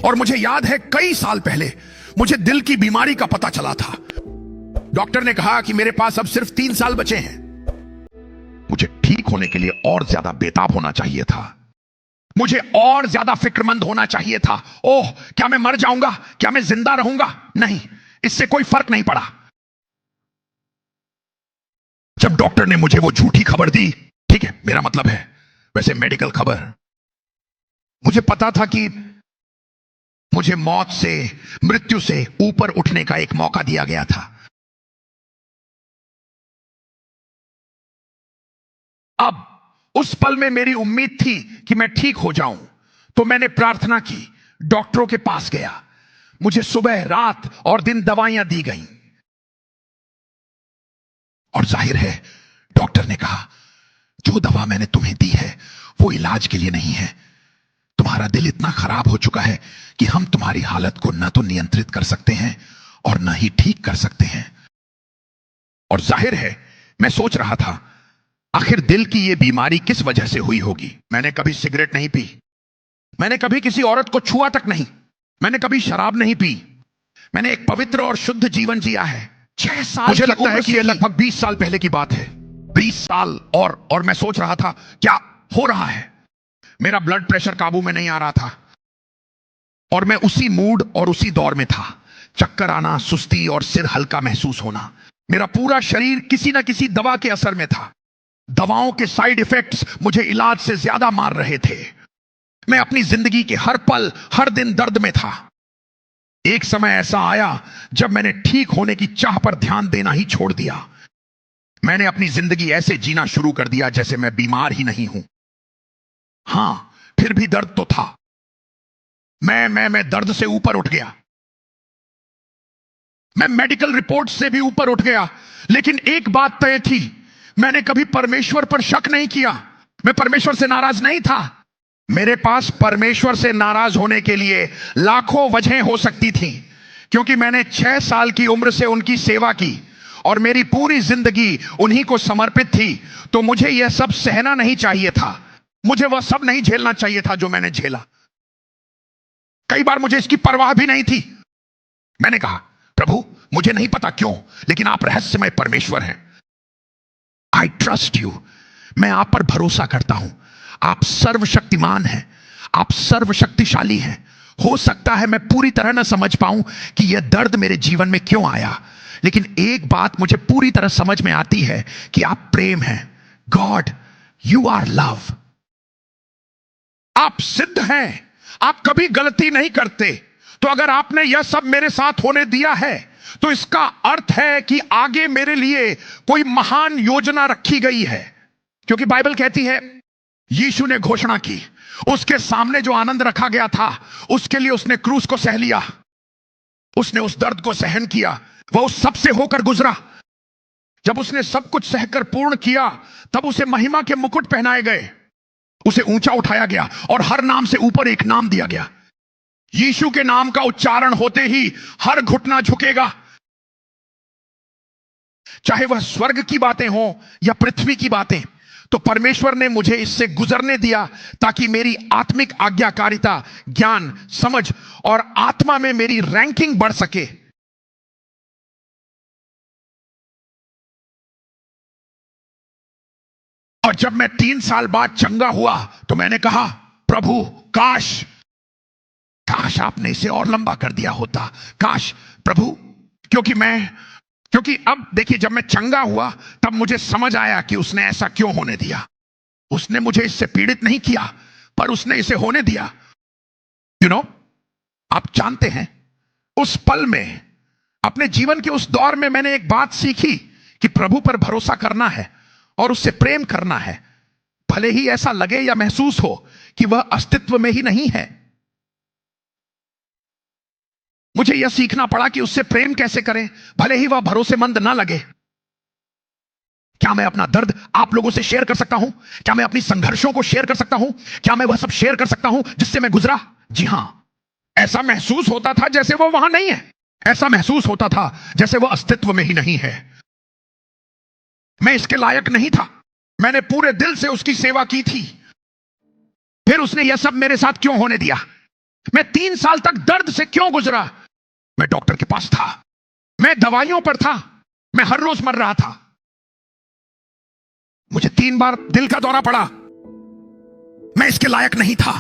और मुझे याद है कई साल पहले मुझे दिल की बीमारी का पता चला था। डॉक्टर ने कहा कि मेरे पास अब सिर्फ 3 साल बचे हैं। मुझे ठीक होने के लिए और ज्यादा बेताब होना चाहिए था, मुझे और ज्यादा फिक्रमंद होना चाहिए था। ओह, क्या मैं मर जाऊंगा, क्या मैं जिंदा रहूंगा? नहीं, इससे कोई फर्क नहीं पड़ा। जब डॉक्टर ने मुझे वो झूठी खबर दी, ठीक है, मेरा मतलब है वैसे मेडिकल खबर, मुझे पता था कि मुझे मौत से, मृत्यु से ऊपर उठने का एक मौका दिया गया था। अब उस पल में मेरी उम्मीद थी कि मैं ठीक हो जाऊं, तो मैंने प्रार्थना की, डॉक्टरों के पास गया, मुझे सुबह, रात और दिन दवाइयां दी गईं। और जाहिर है डॉक्टर ने कहा, जो दवा मैंने तुम्हें दी है वो इलाज के लिए नहीं है। तुम्हारा दिल इतना खराब हो चुका है कि हम तुम्हारी हालत को न तो नियंत्रित कर सकते हैं और न ही ठीक कर सकते हैं। और जाहिर है मैं सोच रहा था, आखिर दिल की यह बीमारी किस वजह से हुई होगी। मैंने कभी सिगरेट नहीं पी, मैंने कभी किसी औरत को छुआ तक नहीं, मैंने कभी शराब नहीं पी, मैंने एक पवित्र और शुद्ध जीवन जिया है। 6 साल मुझे लगता है कि यह लगभग 20 साल पहले की बात है। 20 साल और मैं सोच रहा था क्या हो रहा है। मेरा ब्लड प्रेशर काबू में नहीं आ रहा था और मैं उसी मूड और उसी दौर में था। चक्कर आना, सुस्ती और सिर हल्का महसूस होना। मेरा पूरा शरीर किसी ना किसी दवा के असर में था। दवाओं के साइड इफेक्ट्स मुझे इलाज से ज्यादा मार रहे थे। मैं अपनी जिंदगी के हर पल, हर दिन दर्द में था। एक समय ऐसा आया जब मैंने ठीक होने की चाह पर ध्यान देना ही छोड़ दिया। मैंने अपनी जिंदगी ऐसे जीना शुरू कर दिया जैसे मैं बीमार ही नहीं हूं। हां, फिर भी दर्द तो था। मैं दर्द से ऊपर उठ गया, मैं मेडिकल रिपोर्ट से भी ऊपर उठ गया। लेकिन एक बात तय थी, मैंने कभी परमेश्वर पर शक नहीं किया। मैं परमेश्वर से नाराज नहीं था। मेरे पास परमेश्वर से नाराज होने के लिए लाखों वजहें हो सकती थी, क्योंकि मैंने 6 साल की उम्र से उनकी सेवा की और मेरी पूरी जिंदगी उन्हीं को समर्पित थी। तो मुझे यह सब सहना नहीं चाहिए था, मुझे वह सब नहीं झेलना चाहिए था जो मैंने झेला। कई बार मुझे इसकी परवाह भी नहीं थी। मैंने कहा, प्रभु, मुझे नहीं पता क्यों, लेकिन आप रहस्यमय परमेश्वर हैं। आई ट्रस्ट यू, मैं आप पर भरोसा करता हूं। आप सर्वशक्तिमान हैं, आप सर्वशक्तिशाली हैं। हो सकता है मैं पूरी तरह ना समझ पाऊं कि यह दर्द मेरे जीवन में क्यों आया, लेकिन एक बात मुझे पूरी तरह समझ में आती है कि आप प्रेम हैं। God, you are love. आप सिद्ध हैं, आप कभी गलती नहीं करते। तो अगर आपने यह सब मेरे साथ होने दिया है, तो इसका अर्थ है कि आगे मेरे लिए कोई महान योजना रखी गई है। क्योंकि बाइबल कहती है, यीशु ने घोषणा की, उसके सामने जो आनंद रखा गया था उसके लिए उसने क्रूस को सह लिया, उसने उस दर्द को सहन किया, वह उस सब से होकर गुजरा। जब उसने सब कुछ सहकर पूर्ण किया, तब उसे महिमा के मुकुट पहनाए गए, उसे ऊंचा उठाया गया और हर नाम से ऊपर एक नाम दिया गया। यीशु के नाम का उच्चारण होते ही हर घुटना झुकेगा, चाहे वह स्वर्ग की बातें हो या पृथ्वी की बातें। तो परमेश्वर ने मुझे इससे गुजरने दिया ताकि मेरी आत्मिक आज्ञाकारिता, ज्ञान, समझ और आत्मा में मेरी रैंकिंग बढ़ सके। और जब मैं 3 साल बाद चंगा हुआ तो मैंने कहा, प्रभु, काश काश आपने इसे और लंबा कर दिया होता। काश प्रभु, क्योंकि अब देखिए, जब मैं चंगा हुआ तब मुझे समझ आया कि उसने ऐसा क्यों होने दिया। उसने मुझे इससे पीड़ित नहीं किया, पर उसने इसे होने दिया। आप जानते हैं, उस पल में, अपने जीवन के उस दौर में मैंने एक बात सीखी कि प्रभु पर भरोसा करना है और उससे प्रेम करना है, भले ही ऐसा लगे या महसूस हो कि वह अस्तित्व में ही नहीं है। मुझे यह सीखना पड़ा कि उससे प्रेम कैसे करें, भले ही वह भरोसेमंद ना लगे। क्या मैं अपना दर्द आप लोगों से शेयर कर सकता हूं? क्या मैं अपनी संघर्षों को शेयर कर सकता हूं? क्या मैं वह सब शेयर कर सकता हूं जिससे मैं गुजरा? जी हां, ऐसा महसूस होता था जैसे वह वहां नहीं है, ऐसा महसूस होता था जैसे वह अस्तित्व में ही नहीं है। मैं इसके लायक नहीं था, मैंने पूरे दिल से उसकी सेवा की थी, फिर उसने यह सब मेरे साथ क्यों होने दिया? मैं 3 साल तक दर्द से क्यों गुजरा? मैं डॉक्टर के पास था, मैं दवाइयों पर था, मैं हर रोज मर रहा था। मुझे 3 बार दिल का दौरा पड़ा। मैं इसके लायक नहीं था,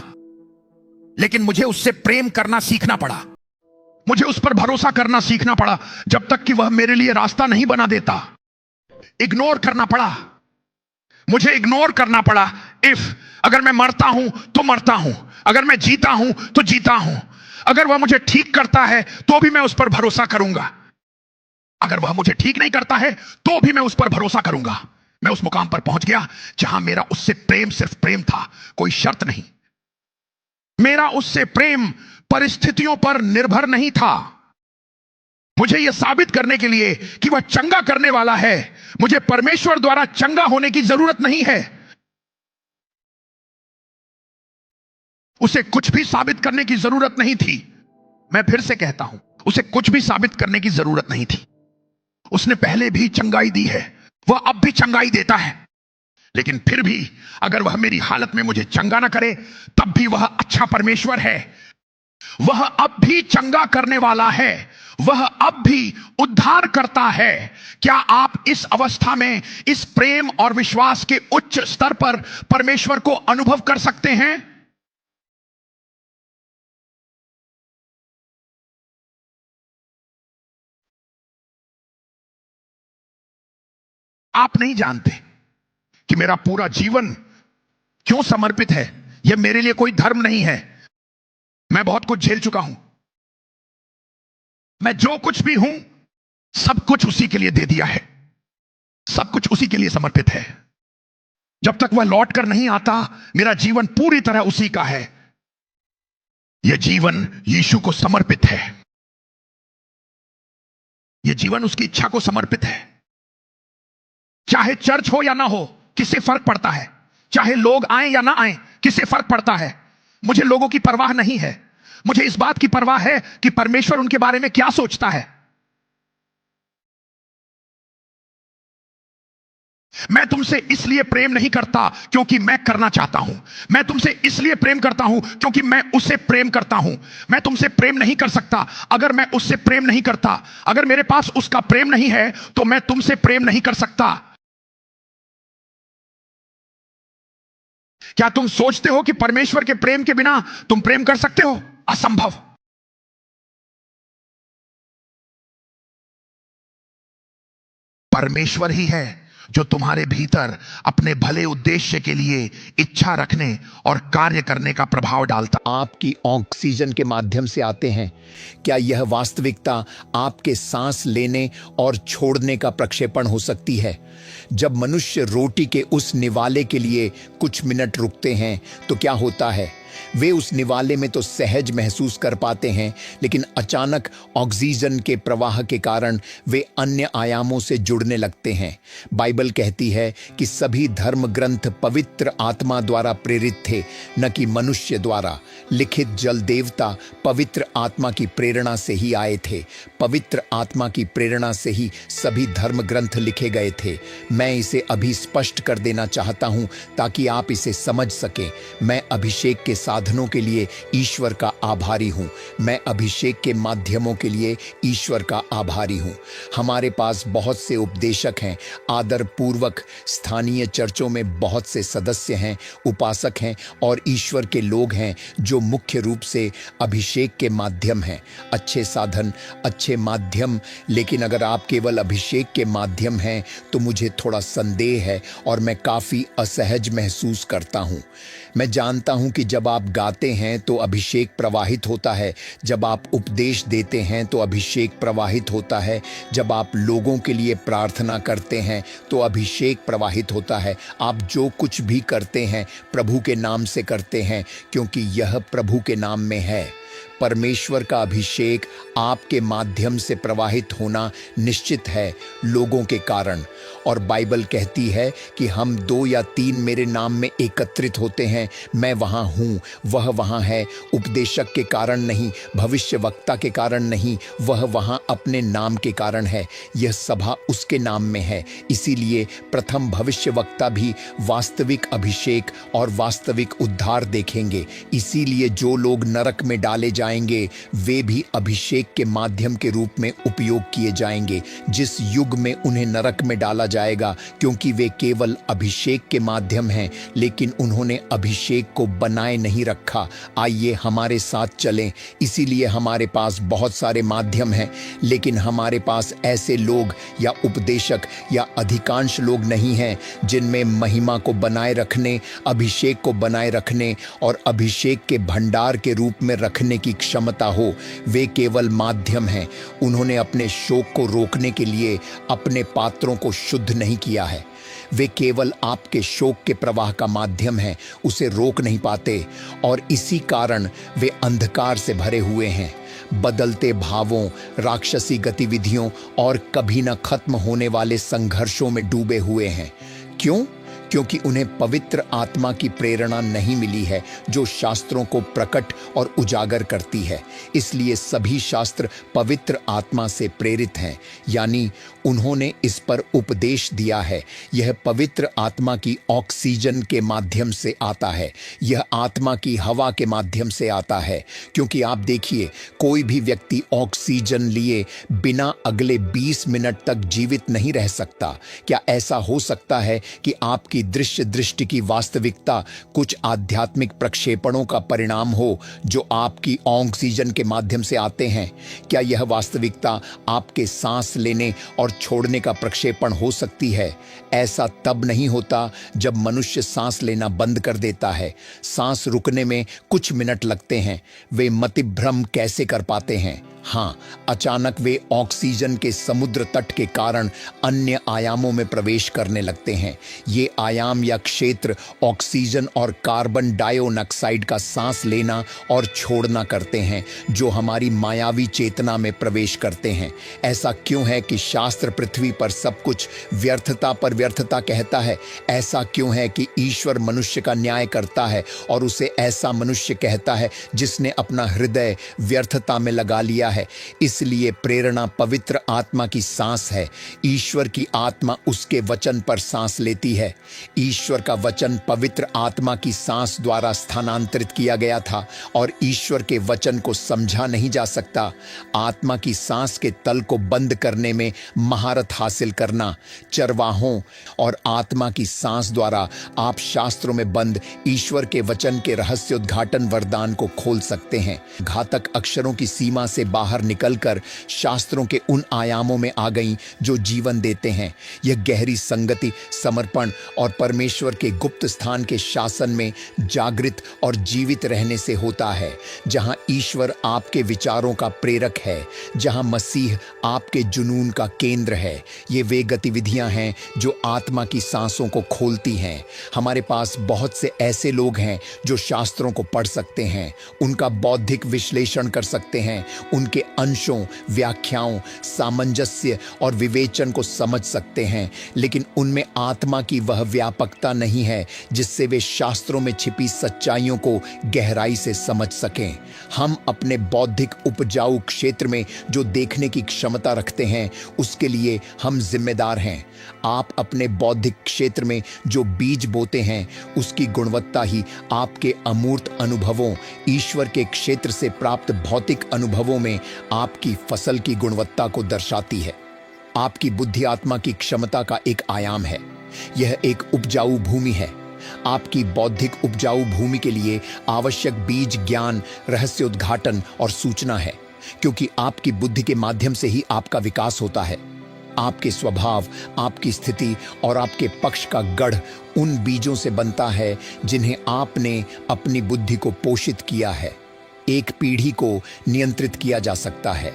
लेकिन मुझे उससे प्रेम करना सीखना पड़ा। मुझे उस पर भरोसा करना सीखना पड़ा जब तक कि वह मेरे लिए रास्ता नहीं बना देता। इग्नोर करना पड़ा, मुझे इग्नोर करना पड़ा। अगर मैं मरता हूं तो मरता हूं, अगर मैं जीता हूं तो जीता हूं। अगर वह मुझे ठीक करता है तो भी मैं उस पर भरोसा करूंगा, अगर वह मुझे ठीक नहीं करता है तो भी मैं उस पर भरोसा करूंगा। मैं उस मुकाम पर पहुंच गया जहां मेरा उससे प्रेम सिर्फ प्रेम था, कोई शर्त नहीं। मेरा उससे प्रेम परिस्थितियों पर निर्भर नहीं था। मुझे यह साबित करने के लिए कि वह चंगा करने वाला है, मुझे परमेश्वर द्वारा चंगा होने की जरूरत नहीं है। उसे कुछ भी साबित करने की जरूरत नहीं थी। मैं फिर से कहता हूं, उसे कुछ भी साबित करने की जरूरत नहीं थी। उसने पहले भी चंगाई दी है, वह अब भी चंगाई देता है। लेकिन फिर भी अगर वह मेरी हालत में मुझे चंगा ना करे, तब भी वह अच्छा परमेश्वर है। वह अब भी चंगा करने वाला है, वह अब भी उद्धार करता है। क्या आप इस अवस्था में इस प्रेम और विश्वास के उच्च स्तर पर परमेश्वर को अनुभव कर सकते हैं? आप नहीं जानते कि मेरा पूरा जीवन क्यों समर्पित है। यह मेरे लिए कोई धर्म नहीं है। मैं बहुत कुछ झेल चुका हूं। मैं जो कुछ भी हूं, सब कुछ उसी के लिए दे दिया है, सब कुछ उसी के लिए समर्पित है। जब तक वह लौट कर नहीं आता, मेरा जीवन पूरी तरह उसी का है। यह जीवन यीशु को समर्पित है, यह जीवन उसकी इच्छा को समर्पित है। चाहे चर्च हो या ना हो, किससे फर्क पड़ता है? चाहे लोग आए या ना आए, किससे फर्क पड़ता है? मुझे लोगों की परवाह नहीं है। मुझे इस बात की परवाह है कि परमेश्वर उनके बारे में क्या सोचता है। मैं तुमसे इसलिए प्रेम नहीं करता क्योंकि मैं करना चाहता हूं। मैं तुमसे इसलिए प्रेम करता हूं क्योंकि मैं उससे प्रेम करता हूं। मैं तुमसे प्रेम नहीं कर सकता अगर मैं उससे प्रेम नहीं करता। अगर मेरे पास उसका प्रेम नहीं है तो मैं तुमसे प्रेम नहीं कर सकता। क्या तुम सोचते हो कि परमेश्वर के प्रेम के बिना तुम प्रेम कर सकते हो? असंभव। परमेश्वर ही है जो तुम्हारे भीतर अपने भले उद्देश्य के लिए इच्छा रखने और कार्य करने का प्रभाव डालता। आपकी ऑक्सीजन के माध्यम से आते हैं। क्या यह वास्तविकता आपके सांस लेने और छोड़ने का प्रक्षेपण हो सकती है? जब मनुष्य रोटी के उस निवाले के लिए कुछ मिनट रुकते हैं तो क्या होता है? वे उस निवाले में तो सहज महसूस कर पाते हैं, लेकिन अचानक ऑक्सीजन के प्रवाह के कारण वे अन्य आयामों से जुड़ने लगते हैं। बाइबल कहती है कि सभी धर्म ग्रंथ पवित्र आत्मा द्वारा प्रेरित थे, न कि मनुष्य द्वारा। लिखित जल देवता पवित्र आत्मा की प्रेरणा से ही आए थे। पवित्र आत्मा की प्रेरणा से ही सभी धर्म ग्रंथ लिखे गए थे। मैं इसे अभी स्पष्ट कर देना चाहता हूं ताकि आप इसे समझ सकें। मैं अभिषेक के साधनों के लिए ईश्वर का आभारी हूं। मैं अभिषेक के माध्यमों के लिए ईश्वर का आभारी हूं। हमारे पास बहुत से उपदेशक हैं, आदर पूर्वक स्थानीय चर्चों में बहुत से सदस्य हैं, उपासक हैं और ईश्वर के लोग हैं जो मुख्य रूप से अभिषेक के माध्यम हैं। अच्छे साधन, अच्छे माध्यम, लेकिन अगर आप केवल अभिषेक के माध्यम हैं तो मुझे थोड़ा संदेह है और मैं काफी असहज महसूस करता हूं। मैं जानता हूं कि जब आप गाते हैं तो अभिषेक प्रवाहित होता है, जब आप उपदेश देते हैं तो अभिषेक प्रवाहित होता है, जब आप लोगों के लिए प्रार्थना करते हैं तो अभिषेक प्रवाहित होता है। आप जो कुछ भी करते हैं प्रभु के नाम से करते हैं, क्योंकि यह प्रभु के नाम में है। परमेश्वर का अभिषेक आपके माध्यम से प्रवाहित होना निश्चित है लोगों के कारण। और बाइबल कहती है कि हम 2 या 3 मेरे नाम में एकत्रित होते हैं, मैं वहाँ हूँ। वह वहाँ है, उपदेशक के कारण नहीं, भविष्यवक्ता के कारण नहीं, वह वहाँ अपने नाम के कारण है। यह सभा उसके नाम में है। इसीलिए प्रथम भविष्यवक्ता भी वास्तविक अभिषेक और वास्तविक उद्धार देखेंगे। इसीलिए जो लोग नरक में डाले जाएंगे वे भी अभिषेक के माध्यम के रूप में उपयोग किए जाएंगे। जिस युग में उन्हें नरक में डाला जाएगा क्योंकि वे केवल अभिषेक के माध्यम हैं, लेकिन उन्होंने अभिषेक को बनाए नहीं रखा। आइए हमारे साथ चलें। इसीलिए हमारे पास बहुत सारे माध्यम हैं, लेकिन हमारे पास ऐसे लोग या उपदेशक या अधिकांश लोग नहीं हैं जिनमें महिमा को बनाए रखने, अभिषेक को बनाए रखने और अभिषेक के भंडार के रूप में रखने की क्षमता हो। वे केवल माध्यम हैं। उन्होंने अपने शोक को रोकने के लिए अपने पात्रों को शुद्ध नहीं किया है। वे केवल आपके शोक के प्रवाह का माध्यम हैं, उसे रोक नहीं पाते और इसी कारण वे अंधकार से भरे हुए हैं, बदलते भावों, राक्षसी गतिविधियों और कभी न खत्म होने वाले संघर्षों में डूबे हुए हैं। क्यों? क्योंकि उन्हें पवित्र आत्मा की प्रेरणा नहीं मिली है जो शास्त्रों को प्रकट और उजागर करती है। इसलिए सभी शास्त्र पवित्र आत्मा से प्रेरित हैं, यानी उन्होंने इस पर उपदेश दिया है। यह पवित्र आत्मा की ऑक्सीजन के माध्यम से आता है, यह आत्मा की हवा के माध्यम से आता है। क्योंकि आप देखिए, कोई भी व्यक्ति ऑक्सीजन लिए बिना अगले 20 मिनट तक जीवित नहीं रह सकता। क्या ऐसा हो सकता है कि आपकी दृश्य दृष्टि की वास्तविकता कुछ आध्यात्मिक प्रक्षेपणों का परिणाम हो जो आपकी ऑक्सीजन के माध्यम से आते हैं? क्या यह वास्तविकता आपके सांस लेने और छोड़ने का प्रक्षेपण हो सकती है? ऐसा तब नहीं होता जब मनुष्य सांस लेना बंद कर देता है। सांस रुकने में कुछ मिनट लगते हैं। वे मतिभ्रम कैसे कर पाते हैं? हाँ, अचानक वे ऑक्सीजन के समुद्र तट के कारण अन्य आयामों में प्रवेश करने लगते हैं। ये आयाम या क्षेत्र ऑक्सीजन और कार्बन डाइऑक्साइड का सांस लेना और छोड़ना करते हैं जो हमारी मायावी चेतना में प्रवेश करते हैं। ऐसा क्यों है कि शास्त्र पृथ्वी पर सब कुछ व्यर्थता पर व्यर्थता कहता है? ऐसा क्यों है कि ईश्वर मनुष्य का न्याय करता है और उसे ऐसा मनुष्य कहता है जिसने अपना हृदय व्यर्थता में लगा लिया है? इसलिए प्रेरणा पवित्र आत्मा की सांस है। ईश्वर की आत्मा उसके वचन पर सांस लेती है। ईश्वर का वचन पवित्र आत्मा की सांस द्वारा स्थानांतरित किया गया था और ईश्वर के वचन को समझा नहीं जा सकता। आत्मा की सांस के तल को बंद करने में महारत हासिल करना। चरवाहों और आत्मा की सांस द्वारा आप शास्त्रों में बंद ईश्वर के वचन के रहस्योद्घाटन वरदान को खोल सकते हैं। घातक अक्षरों की सीमा से बाहर निकलकर शास्त्रों के उन आयामों में आ गईं जो जीवन देते हैं। यह गहरी संगति, समर्पण और परमेश्वर के गुप्त स्थान के शासन में जागृत और जीवित रहने से होता है, जहां ईश्वर आपके विचारों का प्रेरक है, जहां मसीह आपके जुनून का केंद्र है। ये वे गतिविधियां हैं जो आत्मा की सांसों को खोलती हैं। हमारे पास बहुत से ऐसे लोग हैं जो शास्त्रों को पढ़ सकते हैं, उनका बौद्धिक विश्लेषण कर सकते हैं, उनके अंशों, व्याख्याओं, सामंजस्य और विवेचन को समझ सकते हैं, लेकिन उनमें आत्मा की वह व्यापकता नहीं है जिससे वे शास्त्रों में छिपी सच्चाइयों को गहराई से समझ सकें। हम अपने बौद्धिक उपजाऊ क्षेत्र में जो देखने की क्षमता रखते हैं उसके लिए हम जिम्मेदार हैं। आप अपने बौद्धिक क्षेत्र में जो बीज बोते हैं उसकी गुणवत्ता ही आपके अमूर्त अनुभवों, ईश्वर के क्षेत्र से प्राप्त भौतिक अनुभवों में आपकी फसल की गुणवत्ता को दर्शाती है। आपकी बुद्धि आत्मा की क्षमता का एक आयाम है। यह एक उपजाऊ भूमि है। आपकी बौद्धिक उपजाऊ भूमि के लिए आवश्यक बीज ज्ञान, रहस्योद्घाटन और सूचना है, क्योंकि आपकी बुद्धि के माध्यम से ही आपका विकास होता है। आपके स्वभाव, आपकी स्थिति और आपके पक्ष का गढ़ उन बीजों से बनता है जिन्हें आपने अपनी बुद्धि को पोषित किया है। एक पीढ़ी को नियंत्रित किया जा सकता है,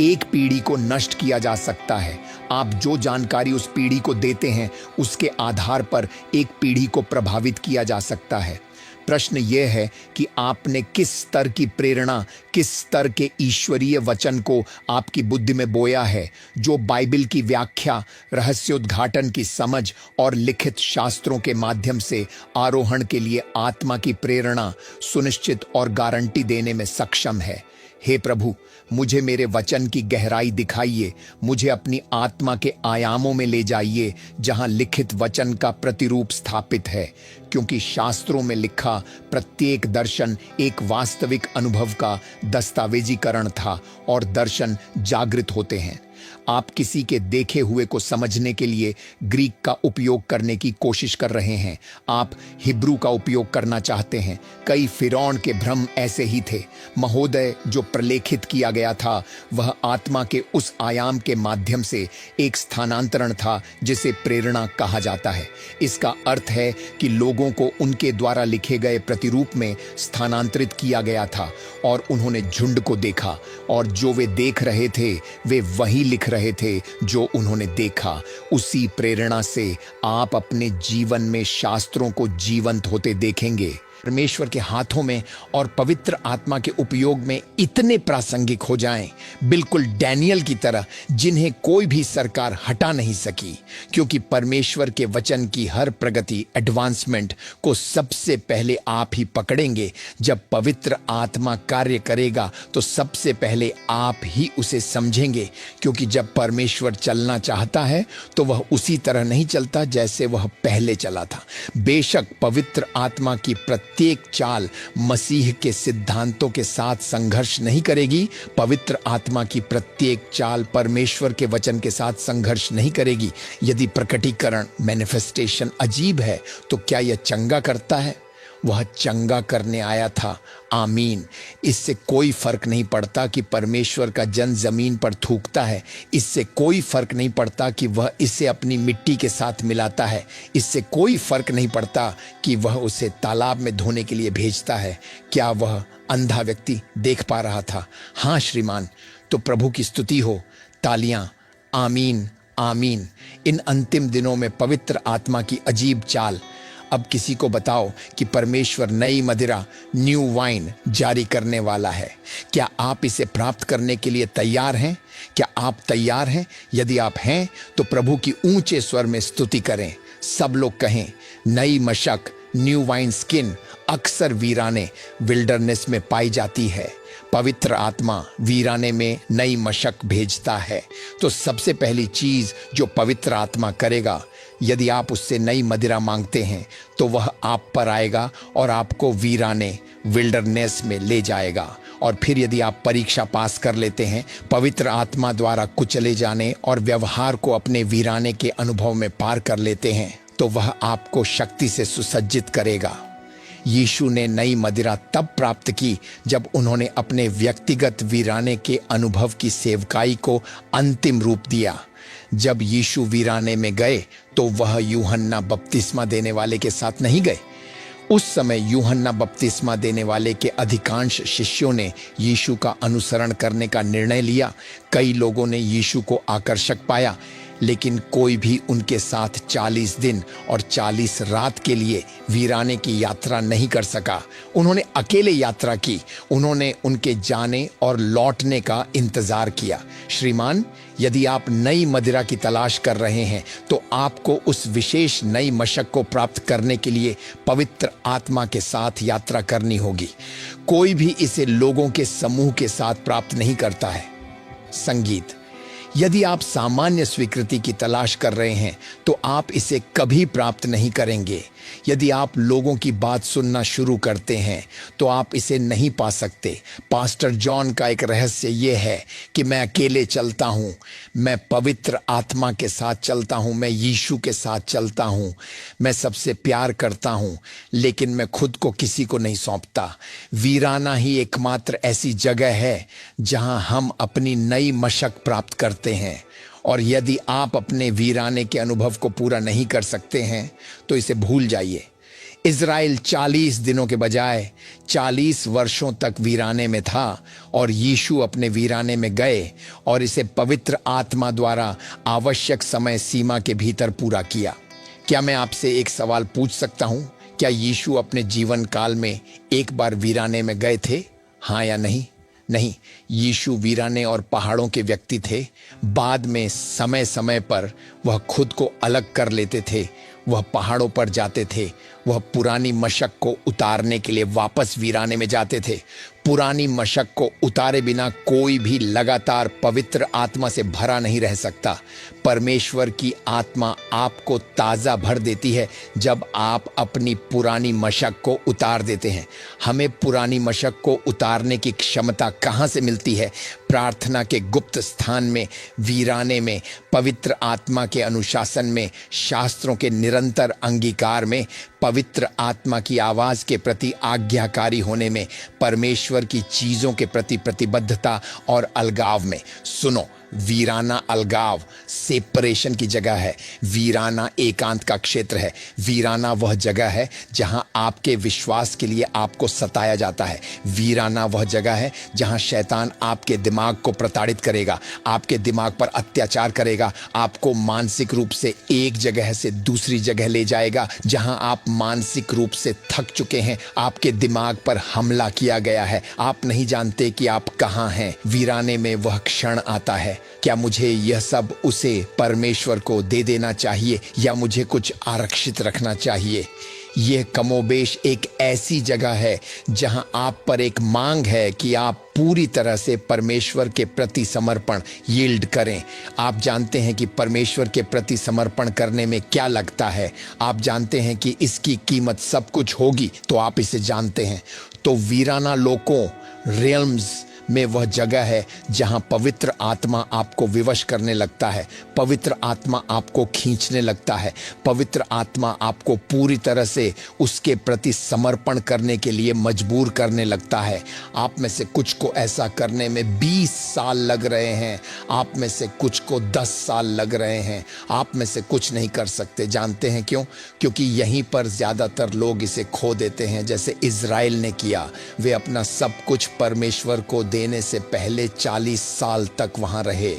एक पीढ़ी को नष्ट किया जा सकता है। आप जो जानकारी उस पीढ़ी को देते हैं उसके आधार पर एक पीढ़ी को प्रभावित किया जा सकता है। प्रश्न यह है कि आपने किस स्तर की प्रेरणा, किस स्तर के ईश्वरीय वचन को आपकी बुद्धि में बोया है, जो बाइबल की व्याख्या, रहस्योद्घाटन की समझ और लिखित शास्त्रों के माध्यम से आरोहण के लिए आत्मा की प्रेरणा सुनिश्चित और गारंटी देने में सक्षम है। हे प्रभु, मुझे मेरे वचन की गहराई दिखाइए, मुझे अपनी आत्मा के आयामों में ले जाइए जहां लिखित वचन का प्रतिरूप स्थापित है, क्योंकि शास्त्रों में लिखा प्रत्येक दर्शन एक वास्तविक अनुभव का दस्तावेजीकरण था और दर्शन जागृत होते हैं। आप किसी के देखे हुए को समझने के लिए ग्रीक का उपयोग करने की कोशिश कर रहे हैं, आप हिब्रू का उपयोग करना चाहते हैं। कई फिरौन के भ्रम ऐसे ही थे। महोदय, जो प्रलेखित किया गया था वह आत्मा के उस आयाम के माध्यम से एक स्थानांतरण था जिसे प्रेरणा कहा जाता है। इसका अर्थ है कि लोगों को उनके द्वारा लिखे गए प्रतिरूप में स्थानांतरित किया गया था और उन्होंने झुंड को देखा, और जो वे देख रहे थे वे वही लिख रहे थे जो उन्होंने देखा। उसी प्रेरणा से आप अपने जीवन में शास्त्रों को जीवंत होते देखेंगे। परमेश्वर के हाथों में और पवित्र आत्मा के उपयोग में इतने प्रासंगिक हो जाएं, बिल्कुल डैनियल की तरह, जिन्हें कोई भी सरकार हटा नहीं सकी, क्योंकि परमेश्वर के वचन की हर प्रगति, एडवांसमेंट को सबसे पहले आप ही पकड़ेंगे। जब पवित्र आत्मा कार्य करेगा तो सबसे पहले आप ही उसे समझेंगे, क्योंकि जब परमेश्वर चलना चाहता है तो वह उसी तरह नहीं चलता जैसे वह पहले चला था। बेशक पवित्र आत्मा की प्रत्येक चाल मसीह के सिद्धांतों के साथ संघर्ष नहीं करेगी। पवित्र आत्मा की प्रत्येक चाल परमेश्वर के वचन के साथ संघर्ष नहीं करेगी। यदि प्रकटीकरण, मैनिफेस्टेशन अजीब है तो क्या यह चंगा करता है? वह चंगा करने आया था। आमीन। इससे कोई फर्क नहीं पड़ता कि परमेश्वर का जन जमीन पर थूकता है। इससे कोई फर्क नहीं पड़ता कि वह इसे अपनी मिट्टी के साथ मिलाता है। इससे कोई फर्क नहीं पड़ता कि वह उसे तालाब में धोने के लिए भेजता है। क्या वह अंधा व्यक्ति देख पा रहा था? हाँ श्रीमान। तो प्रभु की स्तुति हो। तालियां। आमीन, आमीन। इन अंतिम दिनों में पवित्र आत्मा की अजीब चाल। अब किसी को बताओ कि परमेश्वर नई मदिरा, न्यू वाइन जारी करने वाला है। क्या आप इसे प्राप्त करने के लिए तैयार हैं? क्या आप तैयार हैं? यदि आप हैं तो प्रभु की ऊंचे स्वर में स्तुति करें। सब लोग कहें, नई मशक, न्यू वाइन स्किन अक्सर वीराने, विल्डरनेस में पाई जाती है। पवित्र आत्मा वीराने में नई मशक भेजता है। तो सबसे पहली चीज जो पवित्र आत्मा करेगा, यदि आप उससे नई मदिरा मांगते हैं तो वह आप पर आएगा और आपको वीराने, विल्डरनेस में ले जाएगा। और फिर यदि आप परीक्षा पास कर लेते हैं, पवित्र आत्मा द्वारा कुचले जाने और व्यवहार को अपने वीराने के अनुभव में पार कर लेते हैं, तो वह आपको शक्ति से सुसज्जित करेगा। यीशु ने नई मदिरा तब प्राप्त की जब उन्होंने अपने व्यक्तिगत वीराने के अनुभव की सेवकाई को अंतिम रूप दिया। जब यीशु वीराने में गए तो वह यूहन्ना बपतिस्मा देने वाले के साथ नहीं गए। उस समय यूहन्ना बपतिस्मा देने वाले के अधिकांश शिष्यों ने यीशु का अनुसरण करने का निर्णय लिया। कई लोगों ने यीशु को आकर्षक पाया, लेकिन कोई भी उनके साथ 40 दिन और 40 रात के लिए वीराने की यात्रा नहीं कर सका। उन्होंने अकेले यात्रा की। उन्होंने उनके जाने और लौटने का इंतजार किया। श्रीमान, यदि आप नई मदिरा की तलाश कर रहे हैं तो आपको उस विशेष नई मशक को प्राप्त करने के लिए पवित्र आत्मा के साथ यात्रा करनी होगी। कोई भी इसे लोगों के समूह के साथ प्राप्त नहीं करता है। संगीत। यदि आप सामान्य स्वीकृति की तलाश कर रहे हैं तो आप इसे कभी प्राप्त नहीं करेंगे। यदि आप लोगों की बात सुनना शुरू करते हैं तो आप इसे नहीं पा सकते। पास्टर जॉन का एक रहस्य यह है कि मैं अकेले चलता हूँ, मैं पवित्र आत्मा के साथ चलता हूँ, मैं यीशु के साथ चलता हूँ, मैं सबसे प्यार करता हूँ, लेकिन मैं खुद को किसी को नहीं सौंपता। वीराना ही एकमात्र ऐसी जगह है जहाँ हम अपनी नई मशक प्राप्त करते हैं। और यदि आप अपने वीराने के अनुभव को पूरा नहीं कर सकते हैं तो इसे भूल जाइए। इज़राइल 40 दिनों के बजाय 40 वर्षों तक वीराने में था और यीशु अपने वीराने में गए और इसे पवित्र आत्मा द्वारा आवश्यक समय सीमा के भीतर पूरा किया। क्या मैं आपसे एक सवाल पूछ सकता हूं? क्या यीशु अपने जीवन काल में एक बार वीराने में गए थे? हाँ या नहीं? नहीं, यीशु वीराने और पहाड़ों के व्यक्ति थे। बाद में समय समय पर वह खुद को अलग कर लेते थे, वह पहाड़ों पर जाते थे, वह पुरानी मशक को उतारने के लिए वापस वीराने में जाते थे। पुरानी मशक को उतारे बिना कोई भी लगातार पवित्र आत्मा से भरा नहीं रह सकता। परमेश्वर की आत्मा आपको ताज़ा भर देती है जब आप अपनी पुरानी मशक को उतार देते हैं। हमें पुरानी मशक को उतारने की क्षमता कहाँ से मिलती है? प्रार्थना के गुप्त स्थान में, वीराने में, पवित्र आत्मा के अनुशासन में, शास्त्रों के निरंतर अंगीकार में, पवित्र आत्मा की आवाज़ के प्रति आज्ञाकारी होने में, परमेश्वर की चीज़ों के प्रति प्रतिबद्धता और अलगाव में। सुनो, वीराना अलगाव, सेपरेशन की जगह है। वीराना एकांत का क्षेत्र है। वीराना वह जगह है जहां आपके विश्वास के लिए आपको सताया जाता है। वीराना वह जगह है जहां शैतान आपके दिमाग को प्रताड़ित करेगा, आपके दिमाग पर अत्याचार करेगा, आपको मानसिक रूप से एक जगह से दूसरी जगह ले जाएगा जहां आप मानसिक रूप से थक चुके हैं। आपके दिमाग पर हमला किया गया है, आप नहीं जानते कि आप कहां हैं। वीराने में वह क्षण आता है, क्या मुझे यह सब उसे परमेश्वर को दे देना चाहिए या मुझे कुछ आरक्षित रखना चाहिए? यह कमोबेश एक ऐसी जगह है जहां आप पर एक मांग है कि आप पूरी तरह से परमेश्वर के प्रति समर्पण यील्ड करें। आप जानते हैं कि परमेश्वर के प्रति समर्पण करने में क्या लगता है। आप जानते हैं कि इसकी कीमत सब कुछ होगी, तो आप इसे जानते हैं। तो वीराना लोकों, रियल्म्स में वह जगह है जहां पवित्र आत्मा आपको विवश करने लगता है, पवित्र आत्मा आपको खींचने लगता है, पवित्र आत्मा आपको पूरी तरह से उसके प्रति समर्पण करने के लिए मजबूर करने लगता है। आप में से कुछ को ऐसा करने में 20 साल लग रहे हैं, आप में से कुछ को 10 साल लग रहे हैं, आप में से कुछ नहीं कर सकते। जानते हैं क्यों? क्योंकि यहीं पर ज़्यादातर लोग इसे खो देते हैं, जैसे इज़राइल ने किया। वे अपना सब कुछ परमेश्वर को देने से पहले 40 साल तक वहां रहे।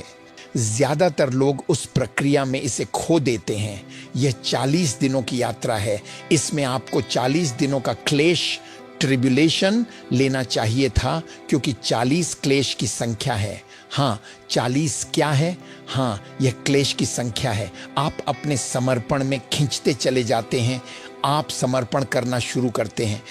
ज्यादातर लोग उस प्रक्रिया में इसे खो देते हैं। यह 40 दिनों की यात्रा है। इसमें आपको 40 दिनों का क्लेश, ट्रिब्यूलेशन लेना चाहिए था, क्योंकि 40 क्लेश की संख्या है। हाँ, 40 क्या है? हाँ, यह क्लेश की संख्या है। आप अपने समर्पण में खींचते चले जाते हैं, आप समर्पण करना शुरू करते हैं।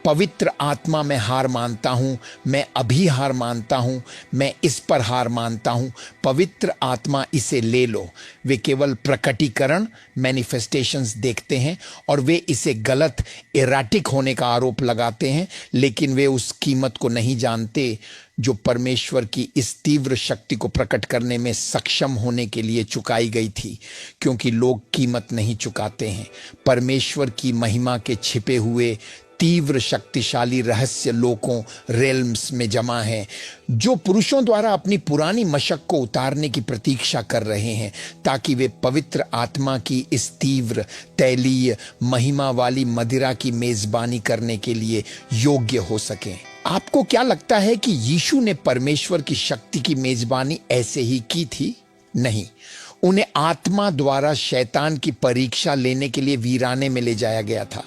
पवित्र आत्मा में हार मानता हूं, मैं अभी हार मानता हूं, मैं इस पर हार मानता हूं। पवित्र आत्मा इसे ले लो। वे केवल प्रकटीकरण, मैनिफेस्टेशंस देखते हैं और वे इसे गलत, एराटिक होने का आरोप लगाते हैं, लेकिन वे उस कीमत को नहीं जानते जो परमेश्वर की इस तीव्र शक्ति को प्रकट करने में सक्षम होने के लिए चुकाई गई थी। क्योंकि लोग कीमत नहीं चुकाते हैं। परमेश्वर की महिमा के छिपे हुए तीव्र शक्तिशाली रहस्य लोकों, रेल्म्स में जमा हैं, जो पुरुषों द्वारा अपनी पुरानी मशक को उतारने की प्रतीक्षा कर रहे हैं, ताकि वे पवित्र आत्मा की इस तीव्र, तैलीय, महिमा वाली मदिरा की मेजबानी करने के लिए योग्य हो सकें। आपको क्या लगता है कि यीशु ने परमेश्वर की शक्ति की मेजबानी ऐसे ही की थी? नहीं, उन्हें आत्मा द्वारा शैतान की परीक्षा लेने के लिए वीराने में ले जाया गया था।